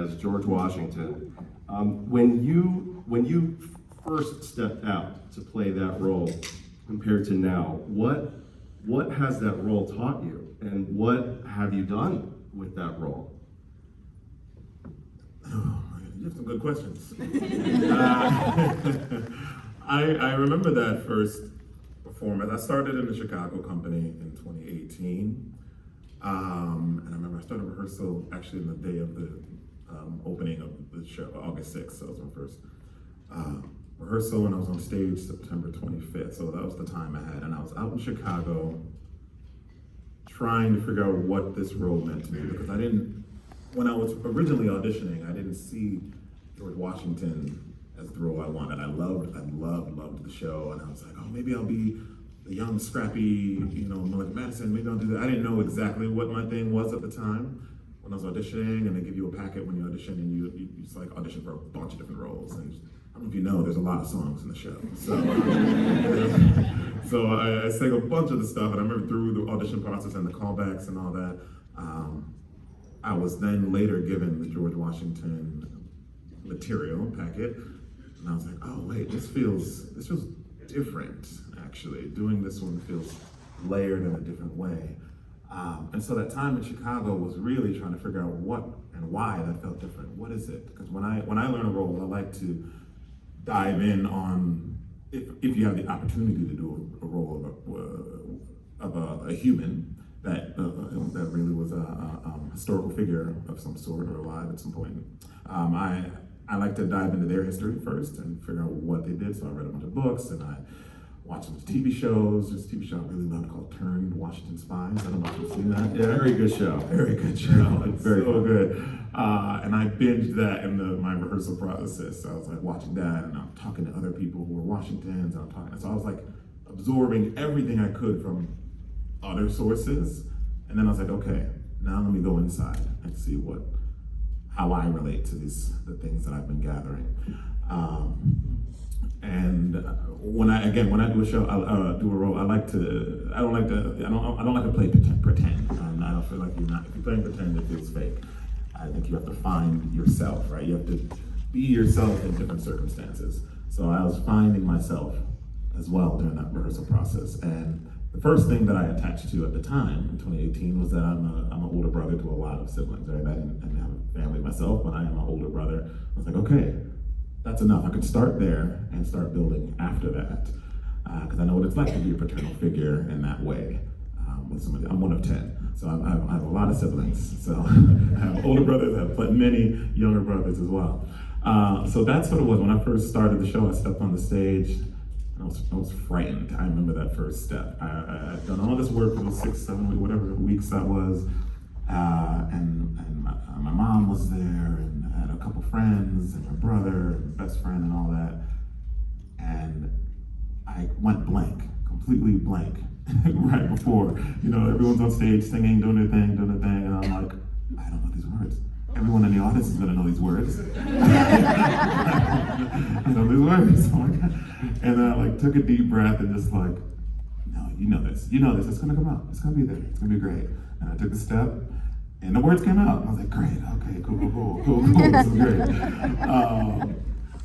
as George Washington. When you first stepped out to play that role compared to now, what has that role taught you, and what have you done with that role? Oh, you have some good questions. I remember that first performance. I started in the Chicago company in 2018. And I remember I started rehearsal actually on the day of the opening of the show, August 6th. So it was my first rehearsal, and I was on stage September 25th. So that was the time I had. And I was out in Chicago trying to figure out what this role meant to me, because when I was originally auditioning, I didn't see George Washington as the role I wanted. I loved the show, and I was like, oh, maybe I'll be the young, scrappy, Malik Madison, maybe I'll do that. I didn't know exactly what my thing was at the time when I was auditioning, and they give you a packet when you audition, and you just like audition for a bunch of different roles. And I don't know if you know, there's a lot of songs in the show. So I sang a bunch of the stuff, and I remember through the audition process and the callbacks and all that, I was then later given the George Washington material packet, and I was like, oh wait, this feels different, actually. Doing this one feels layered in a different way. And so that time in Chicago was really trying to figure out what and why that felt different. What is it? Because when I learn a role, I like to dive in on, if you have the opportunity to do a role of a human that really was a historical figure of some sort or alive at some point. I like to dive into their history first and figure out what they did. So I read a bunch of books, and I watched some TV shows. There's a TV show I really loved called Turned Washington Spies. I don't know if you've seen that. Yeah, very good show. Very good show. It's very so fun. good. And I binged that in my rehearsal process. So I was like watching that, and I'm talking to other people who were Washingtons, and so I was like absorbing everything I could from other sources. And then I was like, okay, now let me go inside and see how I relate to the things that I've been gathering. And when I do a show, do a role, I don't like to play pretend. And I don't feel like if you're playing pretend, it feels fake. I think you have to find yourself, right? You have to be yourself in different circumstances. So I was finding myself as well during that rehearsal process. And the first thing that I attached to at the time in 2018 was that I'm an older brother to a lot of siblings, right? I didn't have a family myself, but I am an older brother. I was like, okay, that's enough. I could start there and start building after that, because I know what it's like to be a paternal figure in that way. With somebody, I'm one of 10, so I have a lot of siblings. So I have older brothers, I have many younger brothers as well. So that's what it was. When I first started the show, I stepped on the stage, and I was frightened. I remember that first step. I'd done all this work for those 6, 7, whatever weeks that was, and my mom was there, and I had a couple friends, and my brother, and best friend, and all that. And I went blank, completely blank, right before. Everyone's on stage singing, doing their thing, and I'm like, I don't know these words. Everyone in the audience is gonna know these words. I know these words. Oh my God. And then I took a deep breath and just no, you know this, it's gonna come out, it's gonna be there, it's gonna be great. And I took a step, and the words came out. I was like, great, okay, cool, this is great.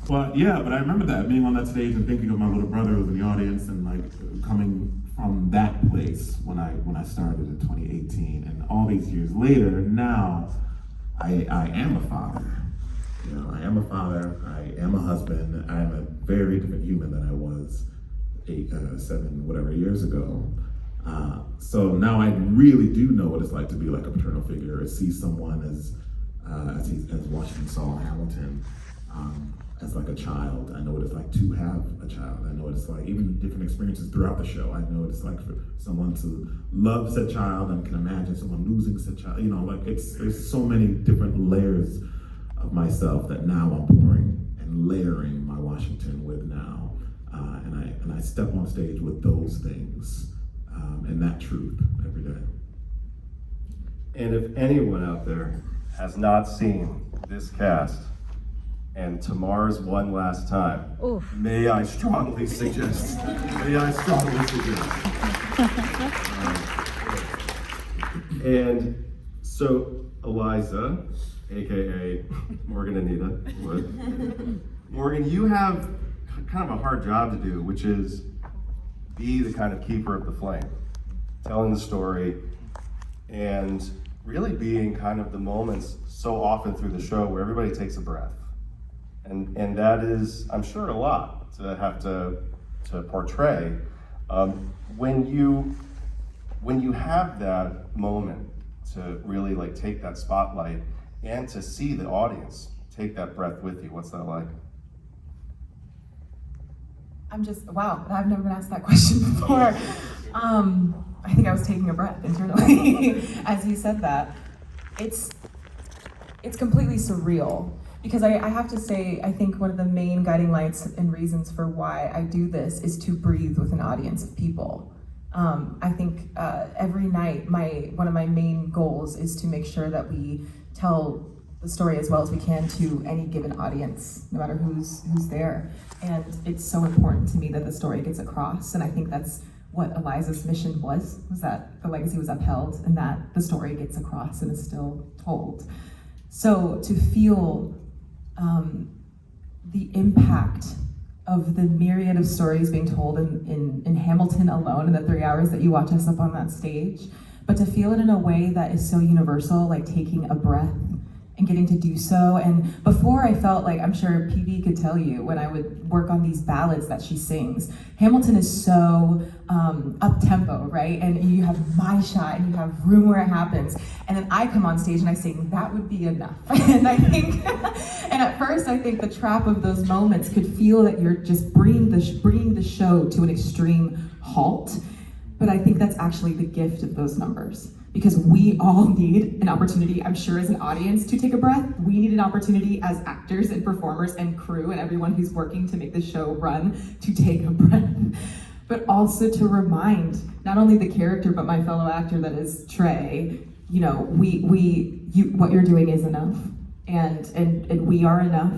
But I remember that, being on that stage and thinking of my little brother who was in the audience, and coming from that place when I started in 2018, and all these years later, now I am a father. I am a father, I am a husband, I am a very different human than I was 8, 7, whatever years ago. So now I really do know what it's like to be like a paternal figure, or see someone as Washington saw Hamilton, as like a child. I know what it's like to have a child. I know what it's like, even different experiences throughout the show. I know what it's like for someone to love said child, and can imagine someone losing said child. There's so many different layers of myself that now I'm pouring and layering my Washington with now. And I step on stage with those things, and that truth every day. And if anyone out there has not seen this cast, and Tamar's One Last Time, Oof. may I strongly suggest. And so, Eliza AKA Morgan Anita Wood. Morgan, you have kind of a hard job to do, which is be the kind of keeper of the flame, telling the story, and really being kind of the moments so often through the show where everybody takes a breath. And that is, I'm sure, a lot to have to portray. When you have that moment to really like take that spotlight and to see the audience take that breath with you, what's that like? Wow, I've never been asked that question before. I think I was taking a breath internally as you said that. It's completely surreal, because I have to say, I think one of the main guiding lights and reasons for why I do this is to breathe with an audience of people. I think every night, one of my main goals is to make sure that we tell the story as well as we can to any given audience, no matter who's there. And it's so important to me that the story gets across, and I think that's what Eliza's mission was that the legacy was upheld and that the story gets across and is still told. So to feel the impact of the myriad of stories being told in Hamilton alone in the 3 hours that you watch us up on that stage, but to feel it in a way that is so universal, like taking a breath and getting to do so. And before, I felt like, I'm sure PB could tell you, when I would work on these ballads that she sings, Hamilton is so up-tempo, right? And you have My Shot, and you have Room Where It Happens, and then I come on stage and I sing, That Would Be Enough. And I think, and at first I think the trap of those moments could feel that you're just bringing the show to an extreme halt, but I think that's actually the gift of those numbers. Because we all need an opportunity, I'm sure, as an audience to take a breath. We need an opportunity as actors and performers and crew and everyone who's working to make the show run to take a breath. But also to remind not only the character, but my fellow actor that is Trey, you know, what you're doing is enough. And we are enough.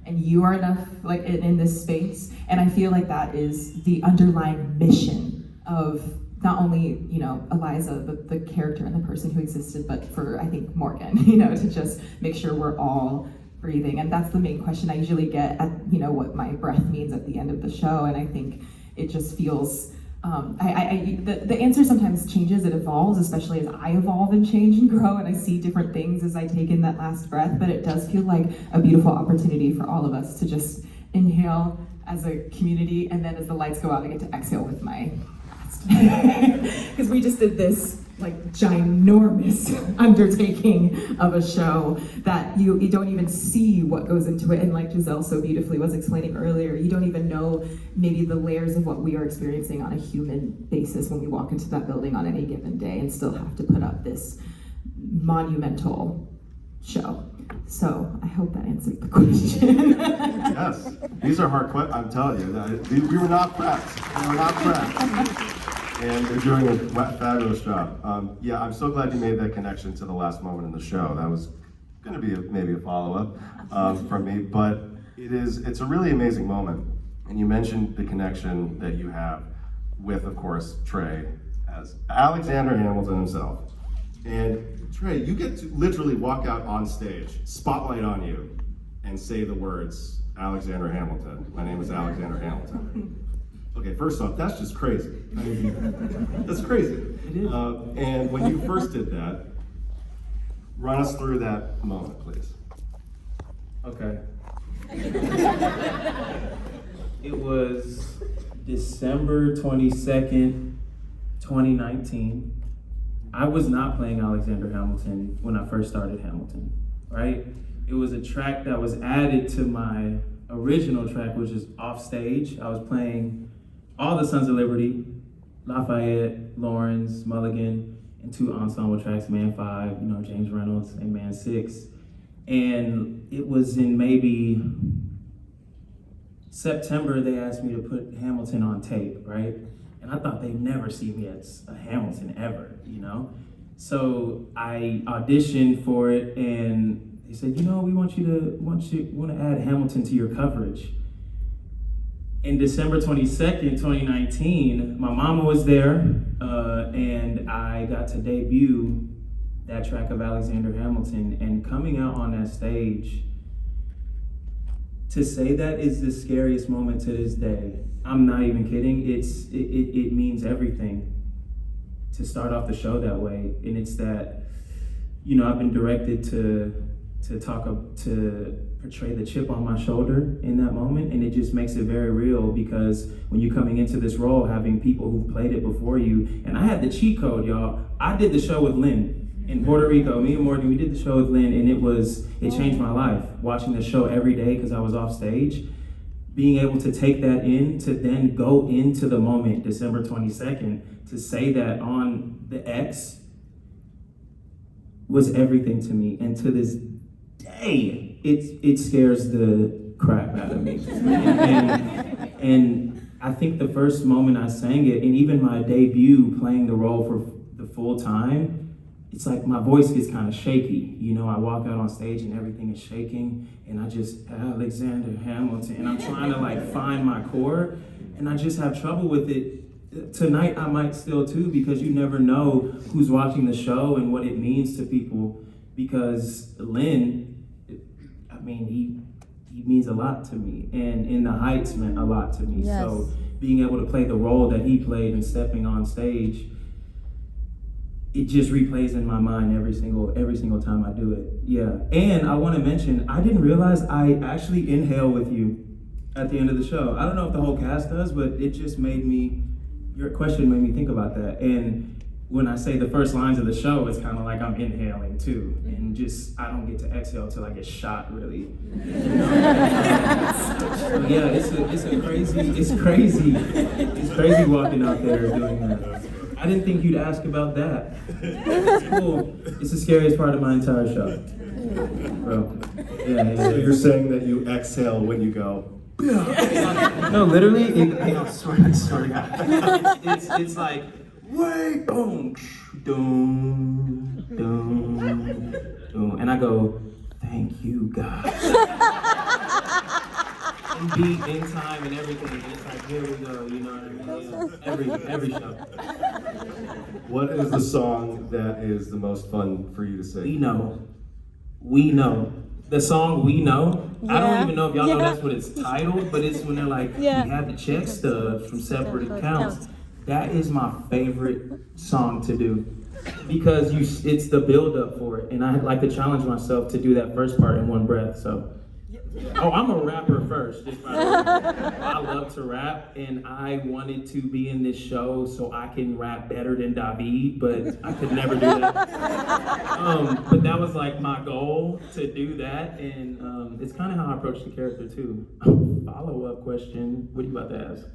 And you are enough, like in this space. And I feel like that is the underlying mission of not only, you know, Eliza, the character and the person who existed, but for, I think, Morgan, you know, to just make sure we're all breathing. And that's the main question I usually get at, you know, what my breath means at the end of the show. And I think it just feels, the answer sometimes changes, it evolves, especially as I evolve and change and grow, and I see different things as I take in that last breath. But it does feel like a beautiful opportunity for all of us to just inhale as a community, and then as the lights go out, I get to exhale with my because we just did this like ginormous undertaking of a show that you don't even see what goes into it. And like Giselle so beautifully was explaining earlier, you don't even know maybe the layers of what we are experiencing on a human basis when we walk into that building on any given day and still have to put up this monumental show. So I hope that answered the question. Yes, these are hard questions. I'm telling you, we were not prepped. We were not prepped. And you're doing a fabulous job. Yeah, I'm so glad you made that connection to the last moment in the show. That was going to be maybe a follow-up from me, but it's a really amazing moment. And you mentioned the connection that you have with, of course, Trey as Alexander Hamilton himself. And Trey, you get to literally walk out on stage, spotlight on you, and say the words, Alexander Hamilton. My name is Alexander Hamilton. Okay, first off, that's just crazy. I mean, that's crazy. It is. And when you first did that, run us through that moment, please. Okay. It was December 22nd, 2019. I was not playing Alexander Hamilton when I first started Hamilton, right? It was a track that was added to my original track, which is Off Stage. I was playing all the Sons of Liberty, Lafayette, Lawrence, Mulligan, and 2 ensemble tracks, Man 5, you know, James Reynolds, and Man 6. And it was in maybe September, they asked me to put Hamilton on tape, right? And I thought they'd never see me as a Hamilton ever, you know? So I auditioned for it, and they said, you know, we want to add Hamilton to your coverage. In December 22nd, 2019, my mama was there, and I got to debut that track of Alexander Hamilton, and coming out on that stage, to say that is the scariest moment to this day. I'm not even kidding. It means everything to start off the show that way. And it's that, you know, I've been directed to portray the chip on my shoulder in that moment, and it just makes it very real, because when you're coming into this role, having people who've played it before you, and I had the cheat code, y'all. I did the show with Lynn in Puerto Rico. Me and Morgan, we did the show with Lynn, and it changed my life. Watching the show every day because I was off stage, being able to take that in, to then go into the moment, December 22nd, to say that on the X was everything to me, and to this day, it scares the crap out of me. And I think the first moment I sang it, and even my debut playing the role for the full time, it's like my voice gets kind of shaky. You know, I walk out on stage and everything is shaking, and I just, Alexander Hamilton, and I'm trying to like find my core, and I just have trouble with it. Tonight I might still too, because you never know who's watching the show and what it means to people. Because Lynn, I mean, he means a lot to me, and In the Heights meant a lot to me. Yes. So being able to play the role that he played and stepping on stage, it just replays in my mind every single time I do it. Yeah, and I want to mention, I didn't realize I actually inhale with you at the end of the show. I don't know if the whole cast does, but it just made me, your question made me think about that. And when I say the first lines of the show, it's kind of like I'm inhaling too, and just I don't get to exhale till I get shot, really. So yeah, it's crazy walking out there doing that. I didn't think you'd ask about that. It's cool. It's the scariest part of my entire show, bro. Yeah. So you're saying that you exhale when you go. No, literally, I swear to God. It's like, wait, boom, doom, doom, doom, and I go, thank you, God. And beat in time and everything. And it's like, here we go, you know what I mean? Yeah. Every show. What is the song that is the most fun for you to sing? We know. The song We Know, I don't Yeah. even know if y'all know Yeah. it's what it's titled, but it's when they're like, Yeah. we had the check stubs from separate Separate accounts. accounts. That is my favorite song to do, because it's the build up for it, and I like to challenge myself to do that first part in one breath. So, I'm a rapper first. Just by the way. I love to rap, and I wanted to be in this show so I can rap better than David, but I could never do that. But that was like my goal, to do that, and it's kind of how I approach the character too. Follow-up question: what are you about to ask?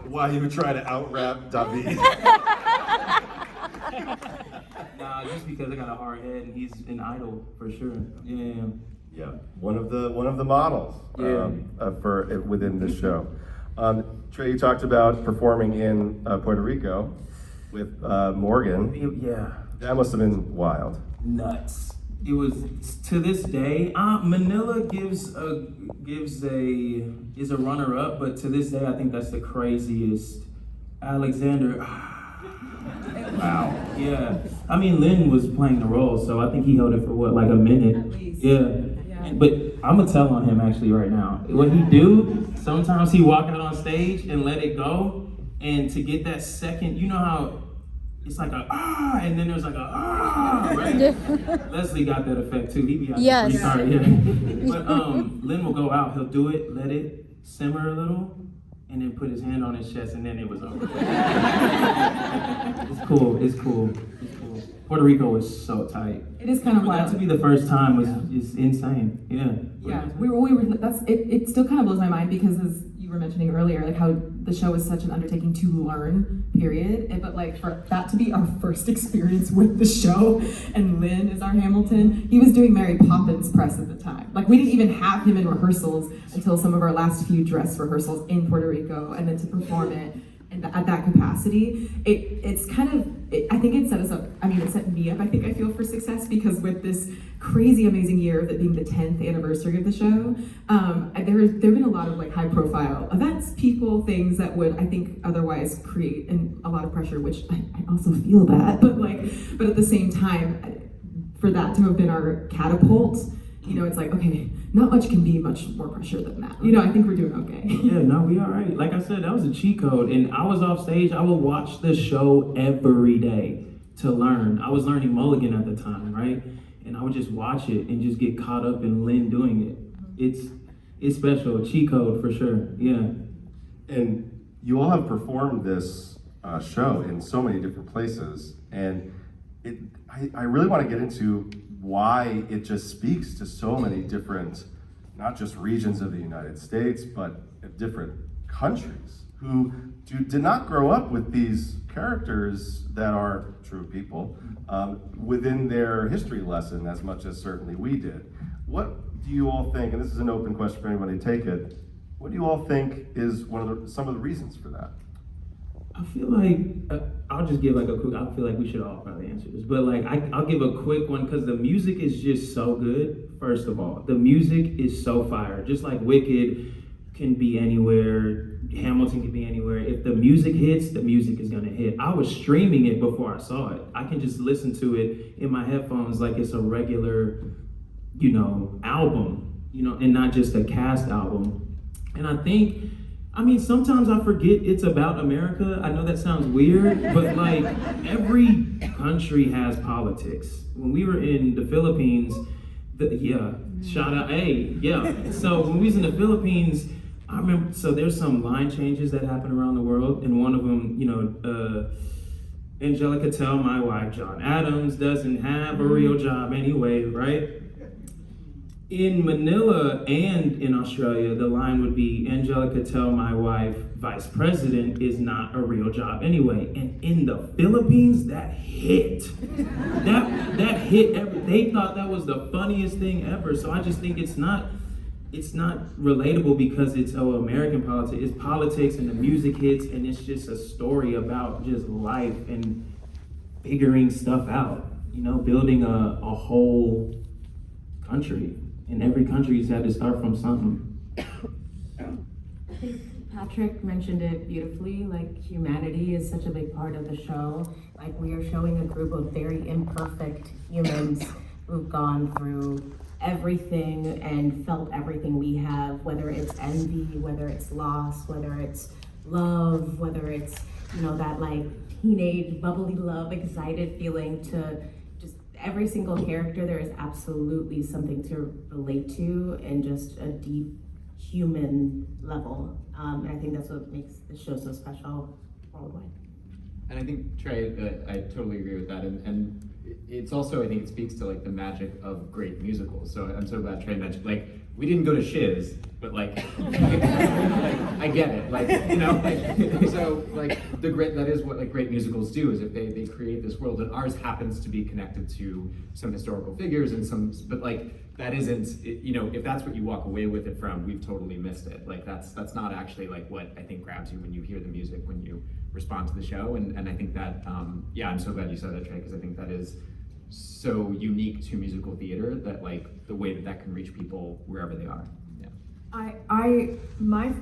Why you would try to out-rap David? Nah, just because I got a hard head, and he's an idol for sure. Yeah. Yeah, one of the models Yeah. for within this show. Trey, you talked about performing in Puerto Rico with Morgan. Yeah. That must have been wild. Nuts. It was, to this day. Manila is a runner up, but to this day I think that's the craziest. Alexander. Wow. Yeah. I mean, Lynn was playing the role, so I think he held it for what, like a minute. At least. Yeah. But I'm gonna tell on him actually right now. What he do? Sometimes he walk out on stage and let it go, and to get that second, you know how it's like a and then there's like a right? Leslie got that effect too. He be out there Yes. pretty hard, yeah. But Lynn will go out, he'll do it, let it simmer a little, and then put his hand on his chest, and then it was over. It's cool. Puerto Rico was so tight. It is kind of For that wild. to be the first time was is insane. Yeah. Yeah, we were. That's it. It still kind of blows my mind, because as you were mentioning earlier, like how the show is such an undertaking to learn. Period. But like for that to be our first experience with the show, and Lynn is our Hamilton. He was doing Mary Poppins press at the time. Like we didn't even have him in rehearsals until some of our last few dress rehearsals in Puerto Rico, and then to perform it. And at that capacity, it's kind of, I think it set us up, I mean, it set me up, I think I feel, for success, because with this crazy amazing year of it being the 10th anniversary of the show, there have been a lot of like high profile events, people, things that would I think otherwise create a lot of pressure, which I also feel that, but at the same time, for that to have been our catapult, you know, it's like, okay, not much can be much more pressure than that. You know, I think we're doing okay. Yeah, no, we all right. Like I said, that was a cheat code. And I was off stage, I would watch the show every day to learn. I was learning Mulligan at the time, right? And I would just watch it and just get caught up in Lynn doing it. It's special, a cheat code for sure, yeah. And you all have performed this show in so many different places, and I really want to get into why it just speaks to so many different, not just regions of the United States, but different countries who did not grow up with these characters that are true people within their history lesson as much as certainly we did. What do you all think, and this is an open question for anybody to take it, what do you all think is some of the reasons for that? I feel like, I'll just give like a quick, I feel like we should all probably answer this, but like I'll give a quick one because the music is just so good, first of all. The music is so fire. Just like Wicked can be anywhere, Hamilton can be anywhere. If the music hits, the music is gonna hit. I was streaming it before I saw it. I can just listen to it in my headphones like it's a regular, you know, album, you know, and not just a cast album. And I mean, sometimes I forget it's about America. I know that sounds weird, but like every country has politics. When we were in the Philippines, shout out, hey, yeah. So when we was in the Philippines, I remember, so there's some line changes that happen around the world, and one of them, you know, Angelica tell my wife, John Adams doesn't have a real job anyway, right? In Manila and in Australia, the line would be, Angelica tell my wife, vice president is not a real job anyway. And in the Philippines, that hit. that hit, they thought that was the funniest thing ever. So I just think it's not relatable because it's American politics. It's politics and the music hits and it's just a story about just life and figuring stuff out, you know, building a whole country. And every country's had to start from something. I think Patrick mentioned it beautifully, like humanity is such a big part of the show. Like we are showing a group of very imperfect humans who've gone through everything and felt everything we have, whether it's envy, whether it's loss, whether it's love, whether it's, you know, that like teenage bubbly love, excited feeling to every single character. There is absolutely something to relate to and just a deep human level. And I think that's what makes the show so special worldwide. And I think, Trey, I totally agree with that. And it's also, I think it speaks to like the magic of great musicals. So I'm so glad Trey mentioned, like, we didn't go to Shiz, but like, I get it. Like, you know, like, so like that is what like great musicals do, is if they create this world, and ours happens to be connected to some historical figures and but like that isn't, you know, if that's what you walk away with it from, we've totally missed it. Like that's not actually like what I think grabs you when you hear the music, when you respond to the show. And I think that, yeah, I'm so glad you said that, Trey, because I think that is so unique to musical theater, that like the way that can reach people wherever they are. Yeah. My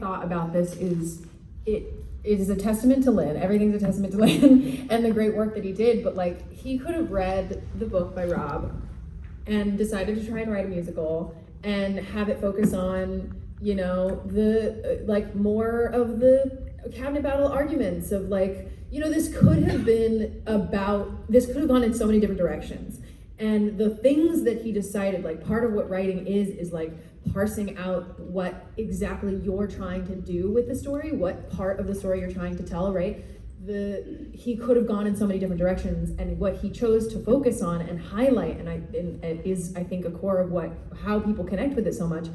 thought about this is it is a testament to Lynn. Everything's a testament to Lynn and the great work that he did, but like he could have read the book by Rob and decided to try and write a musical and have it focus on, you know, the like more of the cabinet battle arguments of like, you know, this could have gone in so many different directions. And the things that he decided, like part of what writing is like parsing out what exactly you're trying to do with the story, what part of the story you're trying to tell, right? He could have gone in so many different directions, and what he chose to focus on and highlight, and is I think a core of how people connect with it so much,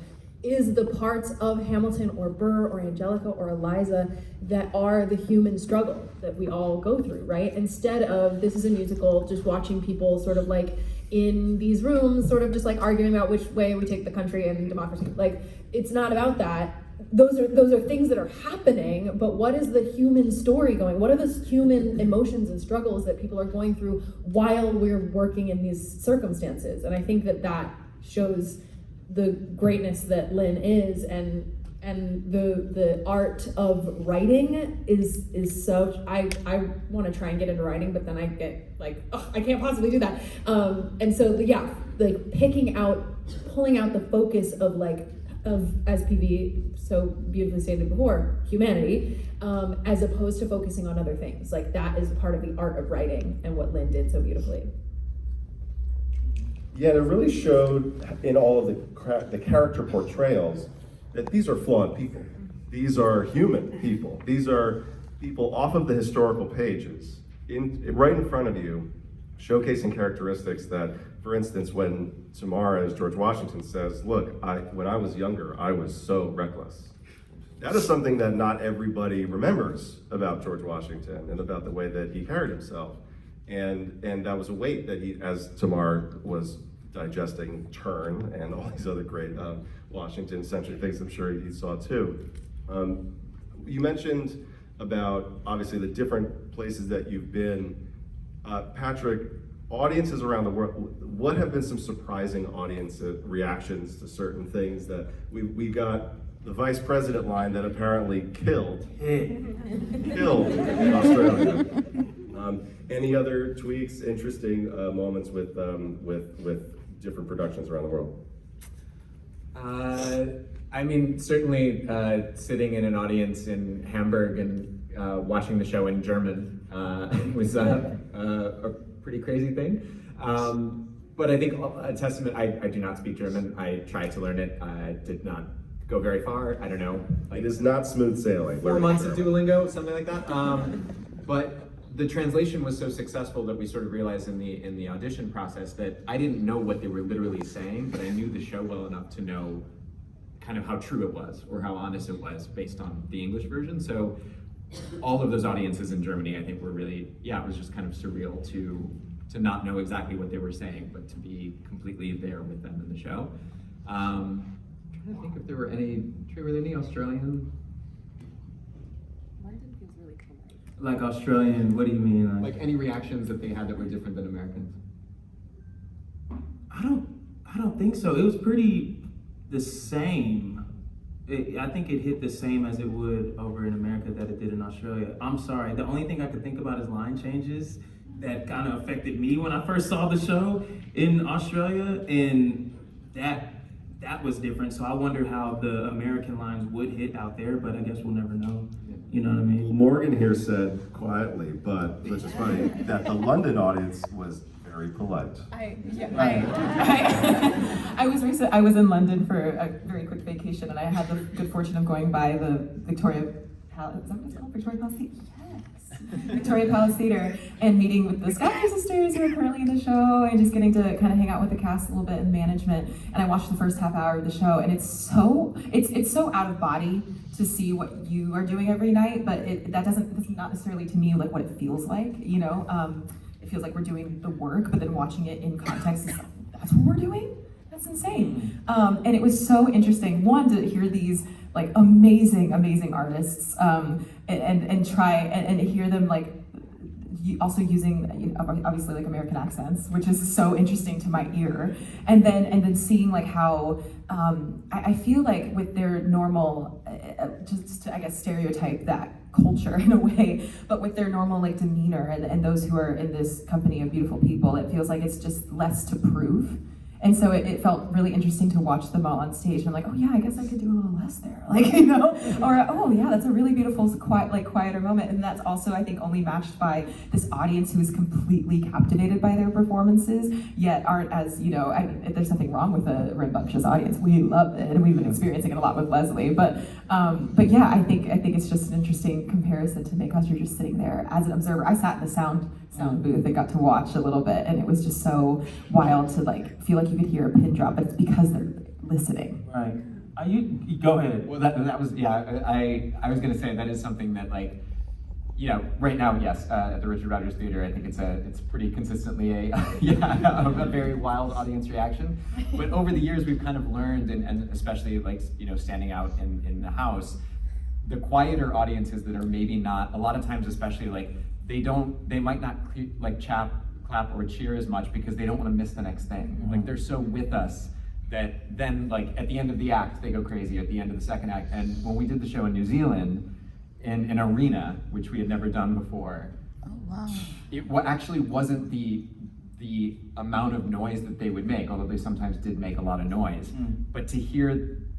is the parts of Hamilton or Burr or Angelica or Eliza that are the human struggle that we all go through, right? Instead of, this is a musical, just watching people sort of like in these rooms, sort of just like arguing about which way we take the country and democracy. Like, it's not about that. those are things that are happening, but what is the human story going? What are the human emotions and struggles that people are going through while we're working in these circumstances? And I think that shows the greatness that Lynn is, and the art of writing is so, I want to try and get into writing, but then I get like, oh, I can't possibly do that. And so yeah, like pulling out the focus of as PV so beautifully stated before, humanity, as opposed to focusing on other things. Like that is part of the art of writing and what Lynn did so beautifully. Yeah, it really showed in all of the character portrayals that these are flawed people. These are human people. These are people off of the historical pages, right in front of you, showcasing characteristics that, for instance, when Tamara, as George Washington says, look, when I was younger, I was so reckless. That is something that not everybody remembers about George Washington and about the way that he carried himself. And that was a weight that he, as Tamar was digesting Turn and all these other great Washington century things I'm sure he saw too. You mentioned about, obviously, the different places that you've been. Patrick, audiences around the world, what have been some surprising audience reactions to certain things that we got the vice president line that apparently killed Australia. Any other tweaks, interesting moments with different productions around the world? I mean, certainly sitting in an audience in Hamburg and watching the show in German was a pretty crazy thing. But I think a testament, I do not speak German. I tried to learn it. I did not go very far. I don't know. It is not smooth sailing. 4 months of Duolingo, something like that. But the translation was so successful that we sort of realized in the audition process that I didn't know what they were literally saying, but I knew the show well enough to know kind of how true it was or how honest it was based on the English version. So all of those audiences in Germany, I think, were really, it was just kind of surreal to not know exactly what they were saying, but to be completely there with them in the show. I'm trying to think if there were any Australian. Like Australian, what do you mean? Like any reactions that they had that were different than Americans? I don't think so. It was pretty the same. I think it hit the same as it would over in America that it did in Australia. I'm sorry, the only thing I could think about is line changes that kind of affected me when I first saw the show in Australia, and that was different. So I wonder how the American lines would hit out there, but I guess we'll never know. You know what I mean? Morgan here said quietly, but which is funny, that the London audience was very polite. I was in London for a very quick vacation, and I had the good fortune of going by the Victoria Palace. Is that what it's called? Victoria Palace Theatre? Yes. Victoria Palace Theatre, and meeting with the Sky Sisters who are currently in the show, and just getting to kind of hang out with the cast a little bit and management. And I watched the first half hour of the show, and it's so out of body to see what you are doing every night, but that's not necessarily to me like what it feels like, you know? It feels like we're doing the work, but then watching it in context is like, that's what we're doing? That's insane. And it was so interesting, one, to hear these like amazing artists and try and hear them like also using obviously like American accents, which is so interesting to my ear, and then seeing like how I feel like with their normal just to, I guess, stereotype that culture in a way, but with their normal like demeanor and those who are in this company of beautiful people, it feels like it's just less to prove. And so it felt really interesting to watch them all on stage. And I'm like, oh yeah, I guess I could do a little less there, like, you know, or oh yeah, that's a really beautiful, quieter moment. And that's also, I think, only matched by this audience who is completely captivated by their performances, yet aren't as, you know, I mean, there's nothing wrong with a rambunctious audience. We love it, and we've been experiencing it a lot with Leslie. But yeah, I think it's just an interesting comparison to make us. You're just sitting there as an observer. I sat in the sound booth and got to watch a little bit, and it was just so wild to like feel like you could hear a pin drop, but it's because they're listening. Right. You go ahead. Well, that was, yeah, I was gonna say that is something that like you know, right now, yes, at the Richard Rodgers Theater, I think it's pretty consistently a very wild audience reaction. But over the years, we've kind of learned, and especially like, you know, standing out in the house, the quieter audiences that are maybe not, a lot of times, especially like, they might not like clap or cheer as much because they don't want to miss the next thing. Like, they're so with us that then, like, at the end of the act, they go crazy, at the end of the second act. And when we did the show in New Zealand, in an arena, which we had never done before, it actually wasn't the amount of noise that they would make, although they sometimes did make a lot of noise. But to hear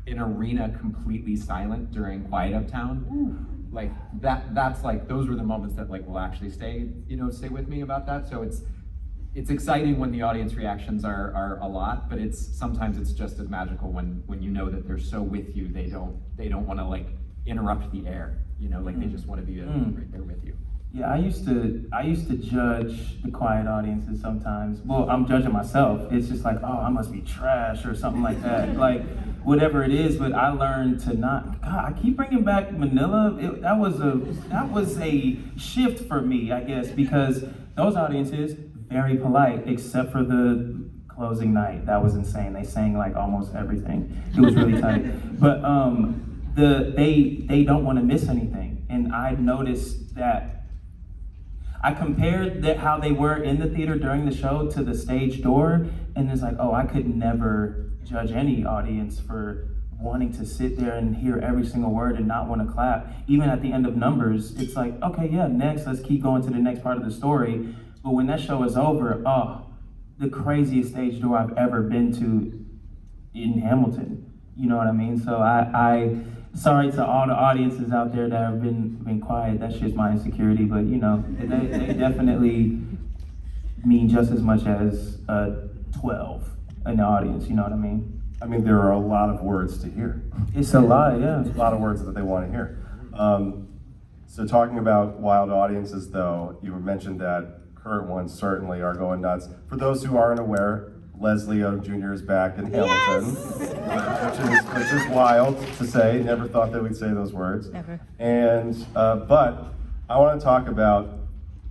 an arena completely silent during Quiet Uptown, like that's like, those were the moments that like will actually stay with me about that. So it's exciting when the audience reactions are a lot, but sometimes it's just as magical when you know that they're so with you, they don't want to like interrupt the air, you know, like they just want to be right there with you. Yeah, I used to judge the quiet audiences sometimes. Well, I'm judging myself. It's just like, oh, I must be trash or something like that. Like, whatever it is, but I learned to not, God, I keep bringing back Manila. That was a shift for me, I guess, because those audiences, very polite, except for the closing night. That was insane. They sang like almost everything. It was really tight. But they don't want to miss anything. And I noticed that I compared how they were in the theater during the show to the stage door, and it's like, oh, I could never judge any audience for wanting to sit there and hear every single word and not want to clap. Even at the end of numbers, it's like, okay, yeah, next, let's keep going to the next part of the story. But when that show is over, oh, the craziest stage door I've ever been to in Hamilton. You know what I mean? So I sorry to all the audiences out there that have been quiet. That's just my insecurity, but you know, they definitely mean just as much as 12 in the audience. You know what I mean? I mean, there are a lot of words to hear. It's a lot, yeah. There's a lot of words that they want to hear. So talking about wild audiences, though, you mentioned that current ones certainly are going nuts. For those who aren't aware, Leslie O. Jr. is back in Hamilton, which is wild to say. Never thought that we'd say those words. Never. And but I want to talk about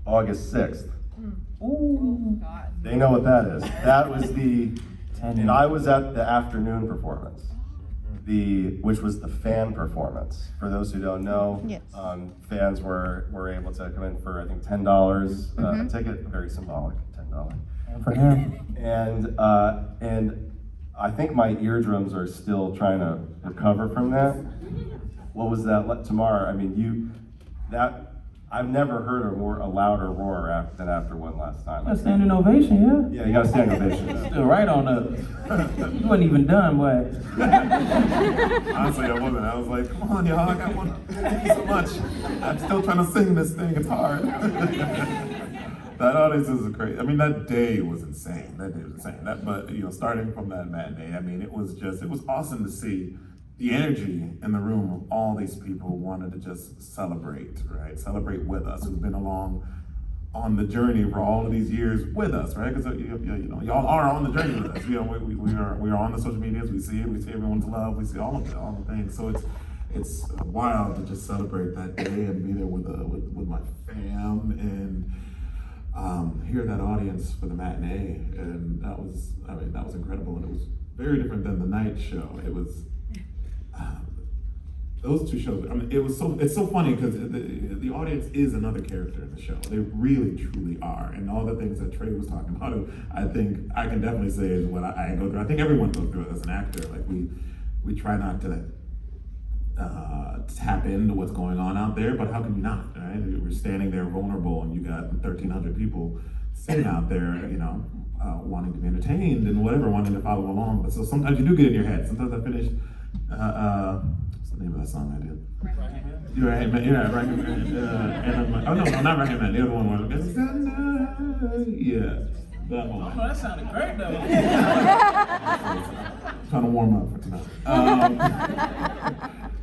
August 6th. Ooh. They know what that is. That was and I was at the afternoon performance, which was the fan performance. For those who don't know, Yes. Fans were able to come in for I think $10 a ticket, very symbolic, $10. And for him. And I think my eardrums are still trying to recover from that. What was that? Tomorrow, I mean, I've never heard a louder roar than after one last time. A standing ovation, yeah. Yeah, you got a standing ovation. Still right on up. You wasn't even done, boy. Honestly, I wasn't. I was like, come on, y'all, I got one. Thank you so much. I'm still trying to sing this thing. It's hard. That audience is crazy. I mean, that day was insane. But you know, starting from that matinee, I mean, it was awesome to see the energy in the room of all these people who wanted to just celebrate, right? Celebrate with us, who've been along on the journey for all of these years with us, right? Because you know, y'all are on the journey with us. You know, we are on the social medias. We see it. We see everyone's love. We see all of it, all the things. So it's wild to just celebrate that day and be there with my fam and hear that audience for the matinee. And that was incredible. And it was very different than the night show. It was. Those two shows, I mean, it's so funny because the audience is another character in the show. They really, truly are. And all the things that Trey was talking about, I think I can definitely say is what I go through. I think everyone goes through it as an actor. Like we try not to tap into what's going on out there, but how can you not, right? We're standing there vulnerable and you got 1,300 people sitting out there, you know, wanting to be entertained and whatever, wanting to follow along. But so sometimes you do get in your head. Sometimes I finish, what's the name of that song I did? Right Man. Yeah, Right Man. And I'm like, oh no, not Right Man. The other one was, yeah, that one. Oh, that sounded great though. Trying to warm up for tonight.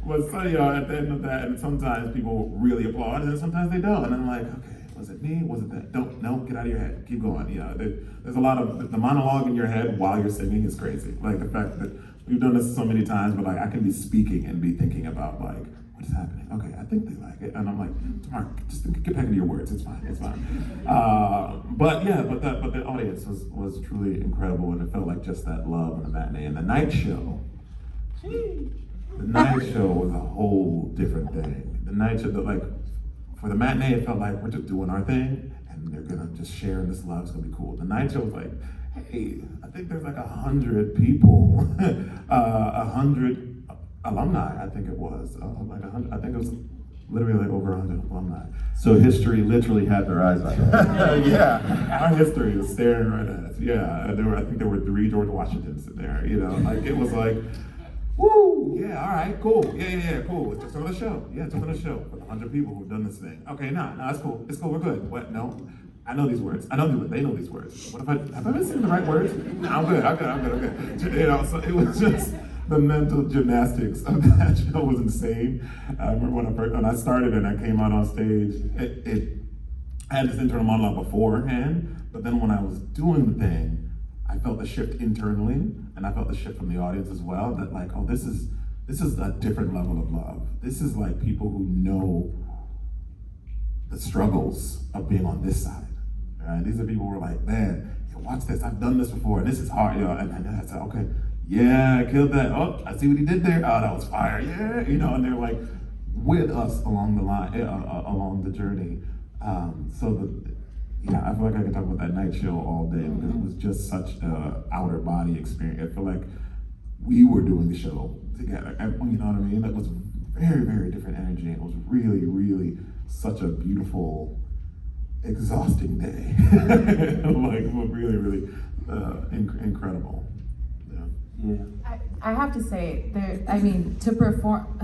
But so, you know, at the end of that, and sometimes people really applaud, and then sometimes they don't. And I'm like, okay, was it me? Was it that? No, get out of your head. Keep going. Yeah, there's a lot of the monologue in your head while you're singing is crazy. Like the fact that we've done this so many times, but like I can be speaking and be thinking about like, what what is happening? Okay, I think they like it. And I'm like, Tamar, just get back into your words. It's fine. It's fine. But the audience was truly incredible, and it felt like just that love and the matinee. And the night show, was a whole different thing. The night show, like, for the matinee, it felt like we're just doing our thing, and they're gonna just share in this love. It's gonna be cool. The night show was like, hey, I think there's like 100 people, 100 alumni. I think it was like 100. I think it was literally like over 100 alumni. So history literally had their eyes on it. Yeah, our history was staring right at us. Yeah, I think there were 3 George Washingtons in there. You know, like it was like, woo, yeah, all right, cool, yeah, cool. It's just another show. Yeah, it's another show with 100 people who've done this thing. Okay, no, it's cool. It's cool. We're good. What? No. I know these words. I know they know these words. What if have I been saying the right words? No, I'm good. You know, so it was just the mental gymnastics of that show was insane. I remember when I started and I came out on stage, I had this internal monologue beforehand, but then when I was doing the thing, I felt the shift internally, and I felt the shift from the audience as well. That like, oh, this is a different level of love. This is like people who know the struggles of being on this side. Right? These are people who are like, man, watch this. I've done this before, and this is hard. You know, and I said, okay, yeah, I killed that. Oh, I see what he did there. Oh, that was fire. Yeah, you know, and they're like with us along the line, along the journey. I feel like I could talk about that night show all day because it was just such an outer body experience. I feel like we were doing the show together. You know what I mean? That was very, very different energy. It was really, really such a beautiful, exhausting day. Like really, really incredible. Yeah. I have to say, to perform,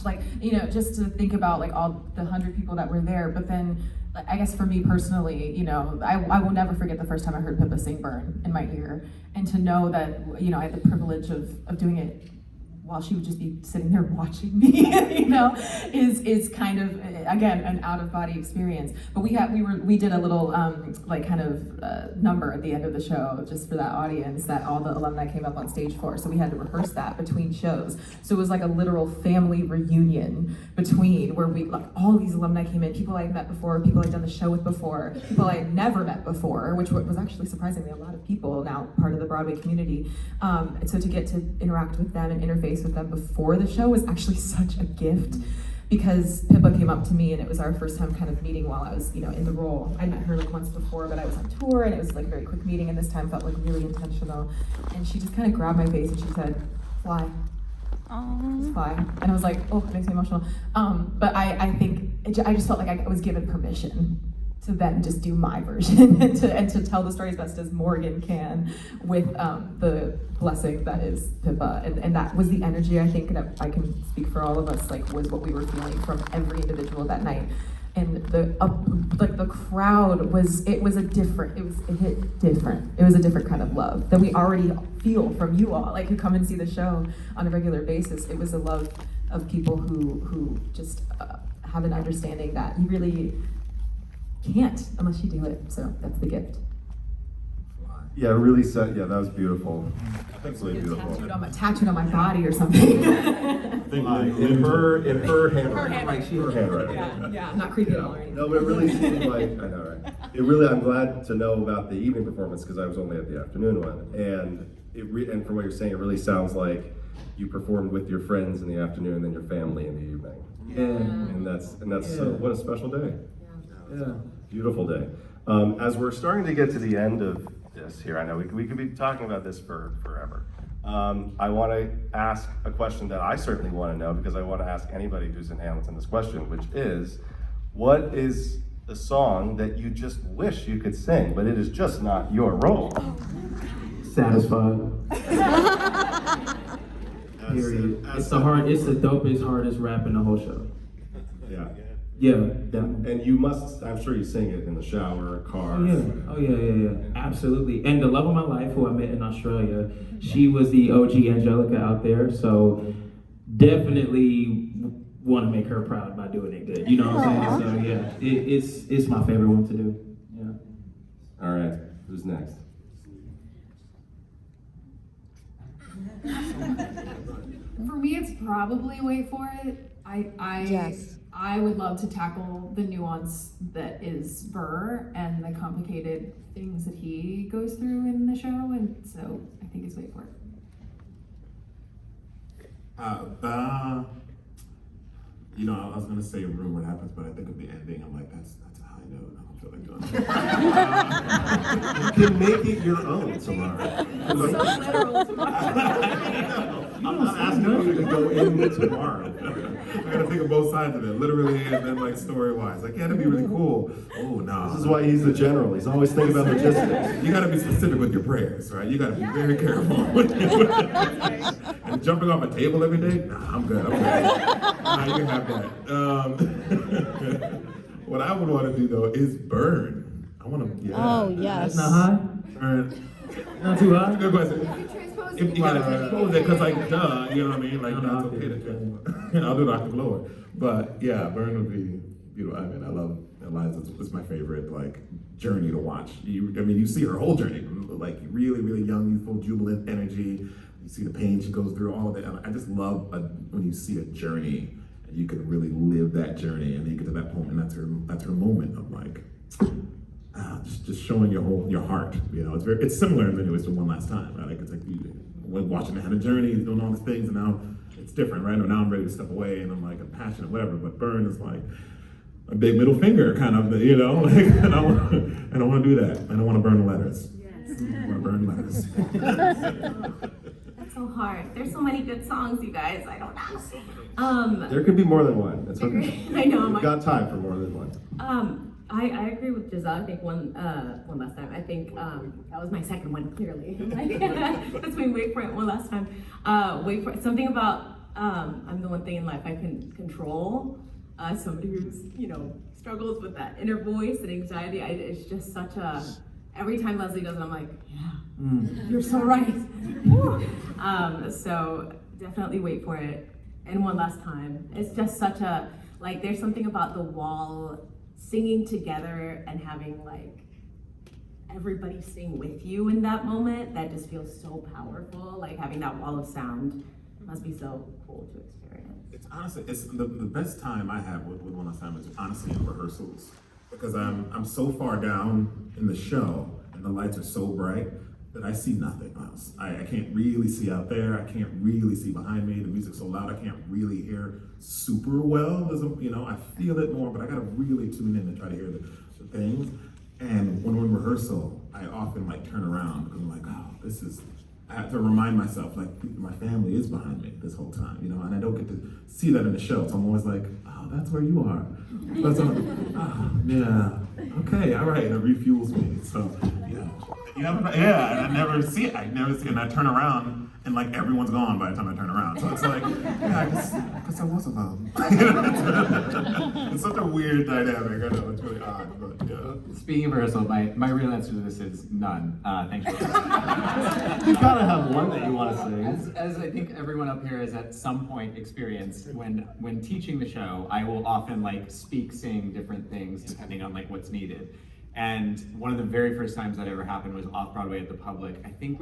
like, you know, just to think about like all the 100 people that were there, but then I guess for me personally, you know, I will never forget the first time I heard Pippa sing Burn in my ear, and to know that, you know, I had the privilege of doing it while she would just be sitting there watching me, you know, is kind of, again, an out-of-body experience. But we did a little number at the end of the show just for that audience that all the alumni came up on stage for. So we had to rehearse that between shows. So it was like a literal family reunion between where all these alumni came in, people I had met before, people I'd done the show with before, people I had never met before, which was actually surprisingly a lot of people now part of the Broadway community. And so to get to interact with them and interface with them before the show was actually such a gift, because Pippa came up to me and it was our first time kind of meeting while I was, you know, in the role. I met her like once before, but I was on tour and it was like a very quick meeting, and this time felt like really intentional. And she just kind of grabbed my face and she said, fly. Just fly. And I was like, oh, it makes me emotional. But I think, I just felt like I was given permission to then just do my version and to tell the story as best as Morgan can with the blessing that is Pippa. And that was the energy, I think, that I can speak for all of us, like, was what we were feeling from every individual that night. And the crowd it hit different. It was a different kind of love that we already feel from you all, like, who come and see the show on a regular basis. It was a love of people who just have an understanding that you really can't unless you do it. So that's the gift. Yeah, really that was beautiful. Absolutely beautiful. Tattooed on my body or something. In her handwriting. Yeah, not creepy at all or anything. No, but it really seemed like, I know, right? I'm glad to know about the evening performance because I was only at the afternoon one. And and from what you're saying, it really sounds like you performed with your friends in the afternoon and then your family in the evening. Yeah. And that's so, what a special day. Yeah. Beautiful day. As we're starting to get to the end of this here, I know we could be talking about this for forever. I want to ask a question that I certainly want to know, because I want to ask anybody who's in Hamilton this question, which is, what is the song that you just wish you could sing, but it is just not your role? Satisfied. Period. It's the dopest, hardest rap in the whole show. Yeah. Yeah, definitely. And you must, I'm sure you sing it in the shower, car. Oh yeah. Absolutely. And the love of my life, who I met in Australia, she was the OG Angelica out there, so definitely want to make her proud by doing it good. You know what I'm saying? So yeah, it's my favorite one to do. Yeah. All right, who's next? For me, it's probably Wait For It. I would love to tackle the nuance that is Burr and the complicated things that he goes through in the show, and so I think it's wait for it. You know, I was gonna say a rumor happens, but I think of the ending. I'm like, that's a high note. I don't feel like doing that. You can make it your own, Tamara. I'm not asking you to go in tomorrow. I gotta think of both sides of it, literally and then like story wise. Like, yeah, that'd be really cool. Oh no. This is why he's the general. He's always thinking about logistics. You gotta be specific with your prayers, right? You gotta be very careful. And jumping off a table every day? Nah, I'm good. Nah, you can have that. What I would want to do though is burn. I want to. Yeah. Oh, yes. That's not high? Burn. Not too high? Good question. If you gotta transpose it, cause like duh, you know what I mean? Like that's okay to transpose. I'll do Dr. Glower. But yeah, burn would be beautiful. I mean, I love Eliza. It's my favorite like journey to watch. You see her whole journey, like really, really young, youthful, jubilant energy. You see the pain she goes through, all of it. And I just love when you see a journey and you can really live that journey, and then you get to that point, and that's her moment of like, just showing your heart. You know, it's similar in many ways to One Last Time, right? Like it's like watching Hannah journey, doing all these things, and now it's different, right? Now I'm ready to step away, and I'm like, I'm passionate, whatever. But burn is like a big middle finger, kind of, you know. Like, and I want to do that. And I want to burn the letters. Yes. I want to burn letters. That's so hard. There's so many good songs, you guys. I don't know. There could be more than one. That's okay. I know. We've got time for more than one. I agree with Giselle. I think one last time. I think that was my second one, clearly. Between Wait for It, One Last Time. Wait for It. Something about I'm the one thing in life I can control. Somebody who's, struggles with that inner voice and anxiety. It's just such a, every time Leslie does it, I'm like, yeah, you're so right. So definitely Wait for It. And One Last Time. It's just such a, like, there's something about the wall singing together and having like everybody sing with you in that moment that just feels so powerful. Like having that wall of sound must be so cool to experience. It's honestly, it's the best time I have with One Last Time is honestly in rehearsals, because I'm so far down in the show and the lights are so bright that I see nothing else. I can't really see out there. I can't really see behind me. The music's so loud, I can't really hear super well. I feel it more, but I gotta really tune in and try to hear the things. And when we're in rehearsal, I often like turn around because I'm like, oh, I have to remind myself, like, my family is behind me this whole time, and I don't get to see that in the show. So I'm always like, oh, that's where you are. But so, yeah, okay, all right, and it refuels me. So, yeah. And I never see it. And I turn around and like everyone's gone by the time I turn around. So it's like, yeah, I guess I was alone. It's such a weird dynamic. I know, it's really odd, but yeah. Speaking of rehearsal, my real answer to this is none. Thanks for You gotta have one that you want to sing. As I think everyone up here has at some point experienced, when teaching the show, I will often like sing different things depending on like what's needed. And one of the very first times that ever happened was off Broadway at the Public. I think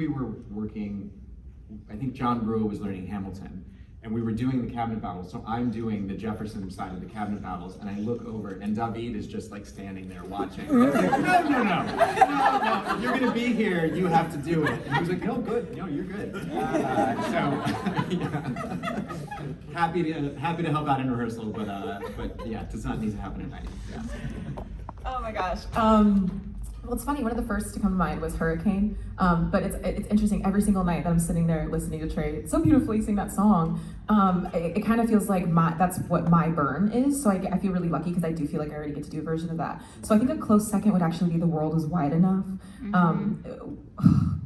John Brewer was learning Hamilton, and we were doing the cabinet battles. So I'm doing the Jefferson side of the cabinet battles, and I look over, and David is just like standing there watching. I was like, no, you're gonna be here, you have to do it. And he was like, no, good, no, you're good. Happy to help out in rehearsal, but yeah, it does not need to happen at night. Yeah. Oh my gosh. Well, it's funny. One of the first to come to mind was Hurricane. But it's interesting. Every single night that I'm sitting there listening to Trey so beautifully sing that song, it kind of feels like that's what my burn is. So I feel really lucky because I do feel like I already get to do a version of that. So I think a close second would actually be The World Is Wide Enough. Oh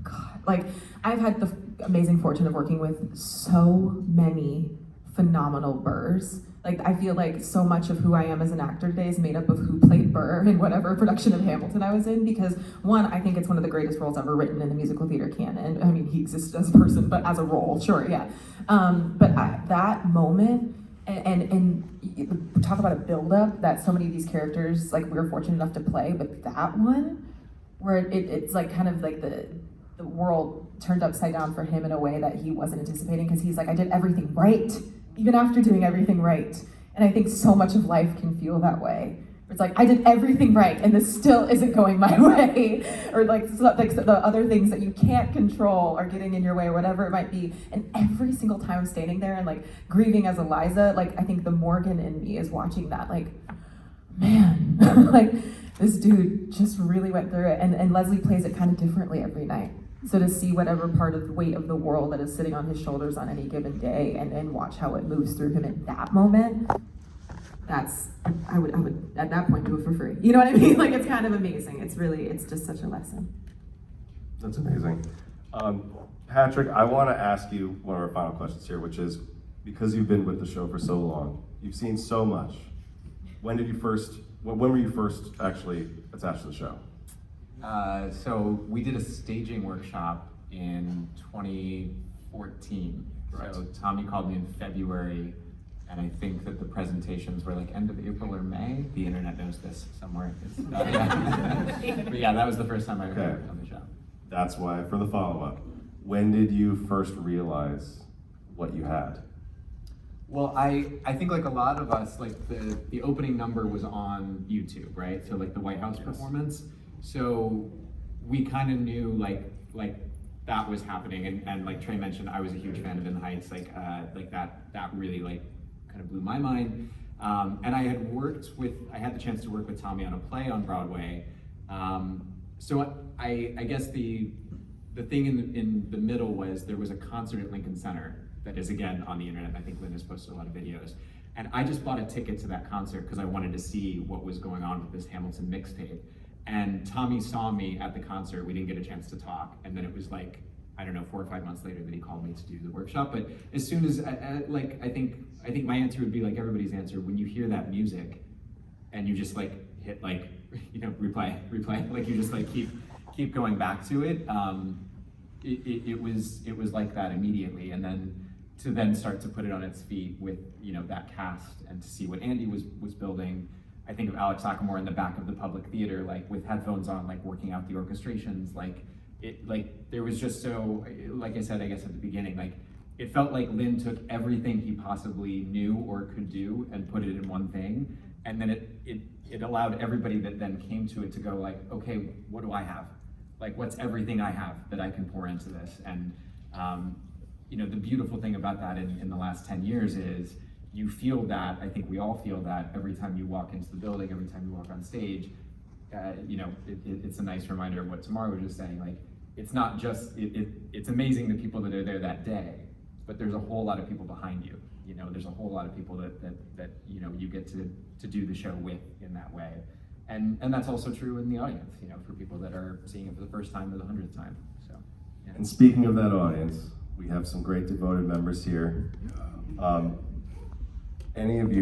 God, like I've had the amazing fortune of working with so many phenomenal Burrs. Like, I feel like so much of who I am as an actor today is made up of who played Burr in whatever production of Hamilton I was in, because one, I think it's one of the greatest roles ever written in the musical theater canon. I mean, he existed as a person, but as a role, sure, yeah. That moment, and talk about a buildup that so many of these characters, like, we were fortunate enough to play, but that one, where it's like kind of like the world turned upside down for him in a way that he wasn't anticipating, because he's like, I did everything right even after doing everything right. And I think so much of life can feel that way. It's like, I did everything right and this still isn't going my way. Or like the other things that you can't control are getting in your way or whatever it might be. And every single time I'm standing there and like grieving as Eliza, like I think the Morgan in me is watching that like, man, like this dude just really went through it. And Leslie plays it kind of differently every night. So to see whatever part of the weight of the world that is sitting on his shoulders on any given day and watch how it moves through him in that moment, I would at that point do it for free. You know what I mean? Like it's kind of amazing. It's just such a lesson. That's amazing. Patrick, I want to ask you one of our final questions here, which is, because you've been with the show for so long, you've seen so much. When were you first actually attached to the show? So we did a staging workshop in 2014. Right. So Tommy called me in February, and I think that the presentations were like end of April or May. The internet knows this somewhere. But yeah, that was the first time I Okay. heard on the show. That's why, for the follow-up, when did you first realize what you had? Well, I think like a lot of us, like the opening number was on YouTube, right? So like the White House performance. So we kind of knew like that was happening, and like Trey mentioned, I was a huge fan of In the Heights. Like that really like kind of blew my mind. And I had the chance to work with Tommy on a play on Broadway. So I guess the thing in the middle was there was a concert at Lincoln Center that is again on the internet. I think Lynn has posted a lot of videos. And I just bought a ticket to that concert because I wanted to see what was going on with this Hamilton mixtape. And Tommy saw me at the concert. We didn't get a chance to talk. And then it was like, I don't know, 4 or 5 months later that he called me to do the workshop. But as soon as, I think my answer would be like everybody's answer. When you hear that music and you just like hit like, replay, like you just like keep going back to it. It was like that immediately. And then to start to put it on its feet with, that cast and to see what Andy was building. I think of Alex Lacamoire in the back of the Public Theater, like with headphones on, like working out the orchestrations, there was just so, like I said, I guess at the beginning, like it felt like Lynn took everything he possibly knew or could do and put it in one thing. And then it allowed everybody that then came to it to go like, okay, what do I have? Like, what's everything I have that I can pour into this? And, the beautiful thing about that in the last 10 years is you feel that, I think we all feel that every time you walk into the building, every time you walk on stage, it's a nice reminder of what Tamara was just saying. Like, it's not just, it's amazing the people that are there that day, but there's a whole lot of people behind you. There's a whole lot of people that you get to do the show with in that way. And that's also true in the audience, for people that are seeing it for the first time or the 100th time, so. Yeah. And speaking of that audience, we have some great devoted members here. Any of you